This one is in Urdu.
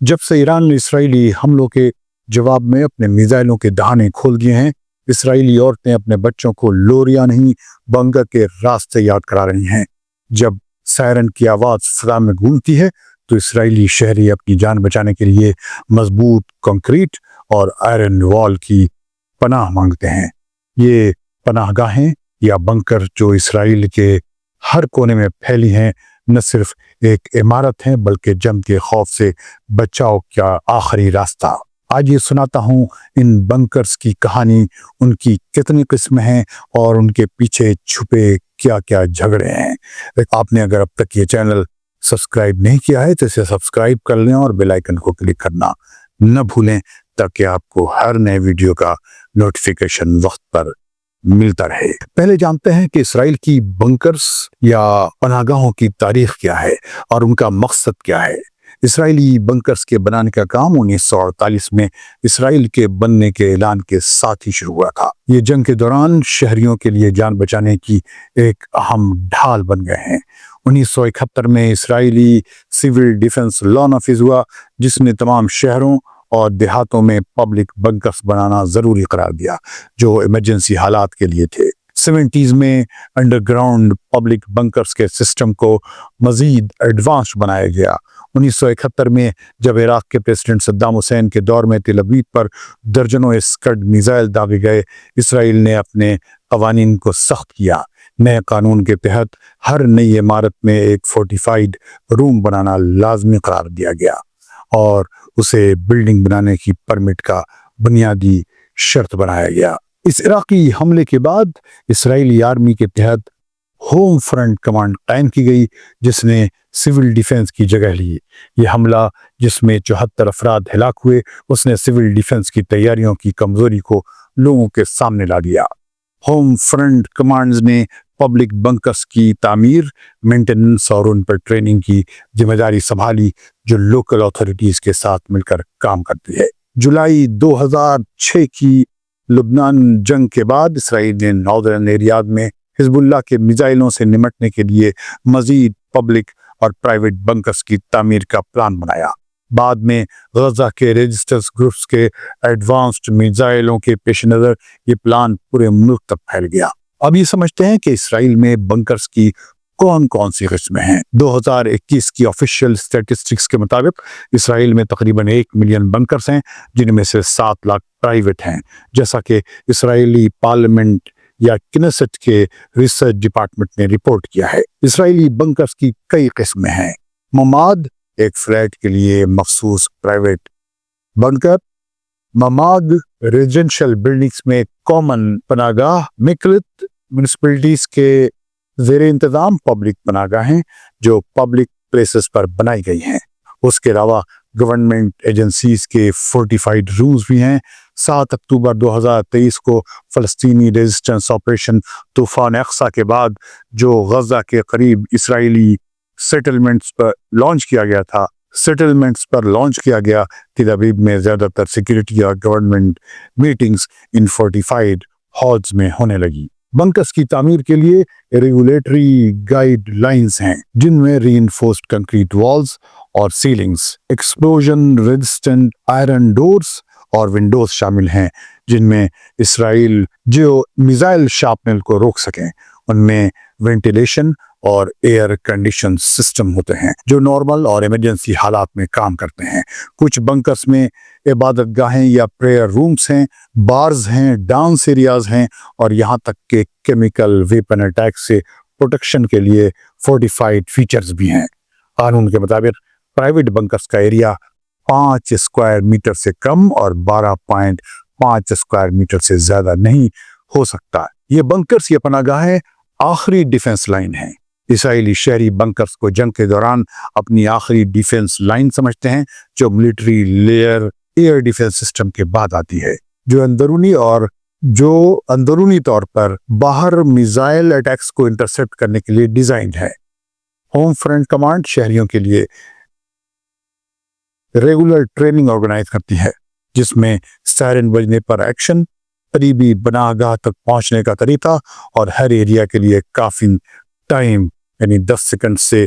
جب سے ایران نے اسرائیلی حملوں کے جواب میں اپنے میزائلوں کے دہانے کھول دیے ہیں، اسرائیلی عورتیں اپنے بچوں کو لوریاں نہیں بنکر کے راستے یاد کرا رہی ہیں۔ جب سائرن کی آواز فضا میں گونجتی ہے تو اسرائیلی شہری اپنی جان بچانے کے لیے مضبوط کنکریٹ اور آئرن وال کی پناہ مانگتے ہیں۔ یہ پناہ گاہیں یا بنکر جو اسرائیل کے ہر کونے میں پھیلی ہیں، نہ صرف ایک عمارت ہیں بلکہ جنگ کے خوف سے بچاؤ کا آخری راستہ۔ آج یہ سناتا ہوں ان بنکرز کی کہانی، ان کی کتنی قسمیں ہیں اور ان کے پیچھے چھپے کیا کیا جھگڑے ہیں۔ آپ نے اگر اب تک یہ چینل سبسکرائب نہیں کیا ہے تو اسے سبسکرائب کر لیں اور بیل آئیکن کو کلک کرنا نہ بھولیں تاکہ آپ کو ہر نئے ویڈیو کا نوٹیفیکیشن وقت پر ملتا رہے۔ پہلے جانتے ہیں کہ اسرائیل کی بنکرز یا پناہ گاہوں کی تاریخ کیا ہے اور ان کا مقصد کیا ہے۔ اسرائیلی بنکرز کے بنانے کا کام 1948 میں اسرائیل کے بننے کے اعلان کے ساتھ ہی شروع ہوا تھا۔ یہ جنگ کے دوران شہریوں کے لیے جان بچانے کی ایک اہم ڈھال بن گئے ہیں۔ 1971 میں اسرائیلی سول ڈیفنس لا نافذ ہوا، جس نے تمام شہروں اور دیہاتوں میں پبلک بنکرز بنانا ضروری قرار دیا جو ایمرجنسی حالات کے لیے تھے۔ 70s میں انڈر گراؤنڈ پبلک بنکرز کے سسٹم کو مزید ایڈوانس بنایا گیا۔ 1971 میں جب عراق کے پریزیڈنٹ صدام حسین کے دور میں تل ابیب پر درجنوں اسکڈ میزائل داغے گئے، اسرائیل نے اپنے قوانین کو سخت کیا۔ نئے قانون کے تحت ہر نئی عمارت میں ایک فورٹیفائیڈ روم بنانا لازمی قرار دیا گیا اور اسے بلڈنگ بنانے کی پرمٹ کا بنیادی شرط بنایا گیا۔ اس عراقی حملے کے بعد اسرائیلی آرمی کے تحت ہوم فرنٹ کمانڈ قائم کی گئی، جس نے سول ڈیفنس کی جگہ لی۔ یہ حملہ، جس میں 74 افراد ہلاک ہوئے، اس نے سول ڈیفنس کی تیاریوں کی کمزوری کو لوگوں کے سامنے لا دیا۔ ہوم فرنٹ کمانڈز نے پبلک بنکرز کی تعمیر، مینٹیننس اور ان پر ٹریننگ کی ذمہ داری سنبھالی، جو لوکل اتھارٹیز کے ساتھ مل کر کام کرتی ہے۔ جولائی 2006 کی لبنان جنگ کے بعد اسرائیل نے ناردرن ایریاز میں حزب اللہ کے میزائلوں سے نمٹنے کے لیے مزید پبلک اور پرائیویٹ بنکرز کی تعمیر کا پلان بنایا۔ بعد میں غزہ کے ریزسٹنس گروپس کے ایڈوانسڈ میزائلوں کے پیش نظر یہ پلان پورے ملک تک پھیل گیا۔ اب یہ سمجھتے ہیں کہ اسرائیل میں بنکرز کی کون کون سی قسمیں ہیں۔ 2021 کی آفیشیل اسٹیٹسٹکس کے مطابق اسرائیل میں تقریباً 1 ملین بنکرز ہیں، جن میں سے 7 لاکھ پرائیویٹ ہیں، جیسا کہ اسرائیلی پارلیمنٹ یا کنیسٹ کے ریسرچ ڈپارٹمنٹ نے رپورٹ کیا ہے۔ اسرائیلی بنکرز کی کئی قسمیں ہیں۔ مماد، ایک فلیٹ کے لیے مخصوص پرائیویٹ بنکر۔ مماد، ریزیڈنشل بلڈنگز میں کامن پناہ گاہ۔ مکلت، میونسپلٹیز کے زیر انتظام پبلک پناہ گاہیں جو پبلک پلیسز پر بنائی گئی ہیں۔ اس کے علاوہ گورنمنٹ ایجنسیز کے فورٹیفائیڈ رومز بھی ہیں۔ 7 اکتوبر 2023 کو فلسطینی ریزسٹنس آپریشن طوفان اقصیٰ کے بعد جو غزہ کے قریب اسرائیلی سیٹلمنٹس پر لانچ کیا گیا، تل ابیب میں زیادہ تر سیکیورٹی اور گورنمنٹ میٹنگز ان فورٹیفائیڈ ہالز میں ہونے لگی۔ بنکرز کی تعمیر کے لیے ریگولیٹری گائیڈ لائنز ہیں، جن میں ری انفورسڈ کنکریٹ والز اور سیلنگز، ایکسپلوژن ریزسٹنٹ آئرن ڈورز اور ونڈوز شامل ہیں، جن میں اسرائیل جو میزائل شارپنل کو روک سکیں۔ ان میں وینٹیلیشن اور ایئر کنڈیشن سسٹم ہوتے ہیں جو نارمل اور ایمرجنسی حالات میں کام کرتے ہیں۔ کچھ بنکرز میں عبادت گاہیں یا پریئر رومز ہیں، بارز ہیں، ڈانس ایریاز ہیں اور یہاں تک کہ کیمیکل ویپن اٹیک سے پروٹیکشن کے لیے فورٹیفائیڈ فیچرز بھی ہیں۔ قانون کے مطابق پرائیویٹ بنکرز کا ایریا 5 اسکوائر میٹر سے کم اور 12.5 اسکوائر میٹر سے زیادہ نہیں ہو سکتا۔ یہ بنکرز یا پناہ گاہیں آخری ڈیفنس لائن ہیں۔ اسرائیلی شہری بنکرز کو جنگ کے دوران اپنی آخری ڈیفنس لائن سمجھتے ہیں، جو military layer air defence system کے بعد آتی ہے، جو اندرونی طور پر باہر میزائل اٹیکس کو انٹرسپٹ کرنے کے لیے ڈیزائنڈ ہے۔ ہوم فرنٹ کمانڈ شہریوں کے لیے ریگولر ٹریننگ آرگنائز کرتی ہے، جس میں سائرن بجنے پر ایکشن، قریبی پناہ گاہ تک پہنچنے کا طریقہ اور ہر ایریا کے لیے کافی ٹائم یعنی 10 سیکنڈ سے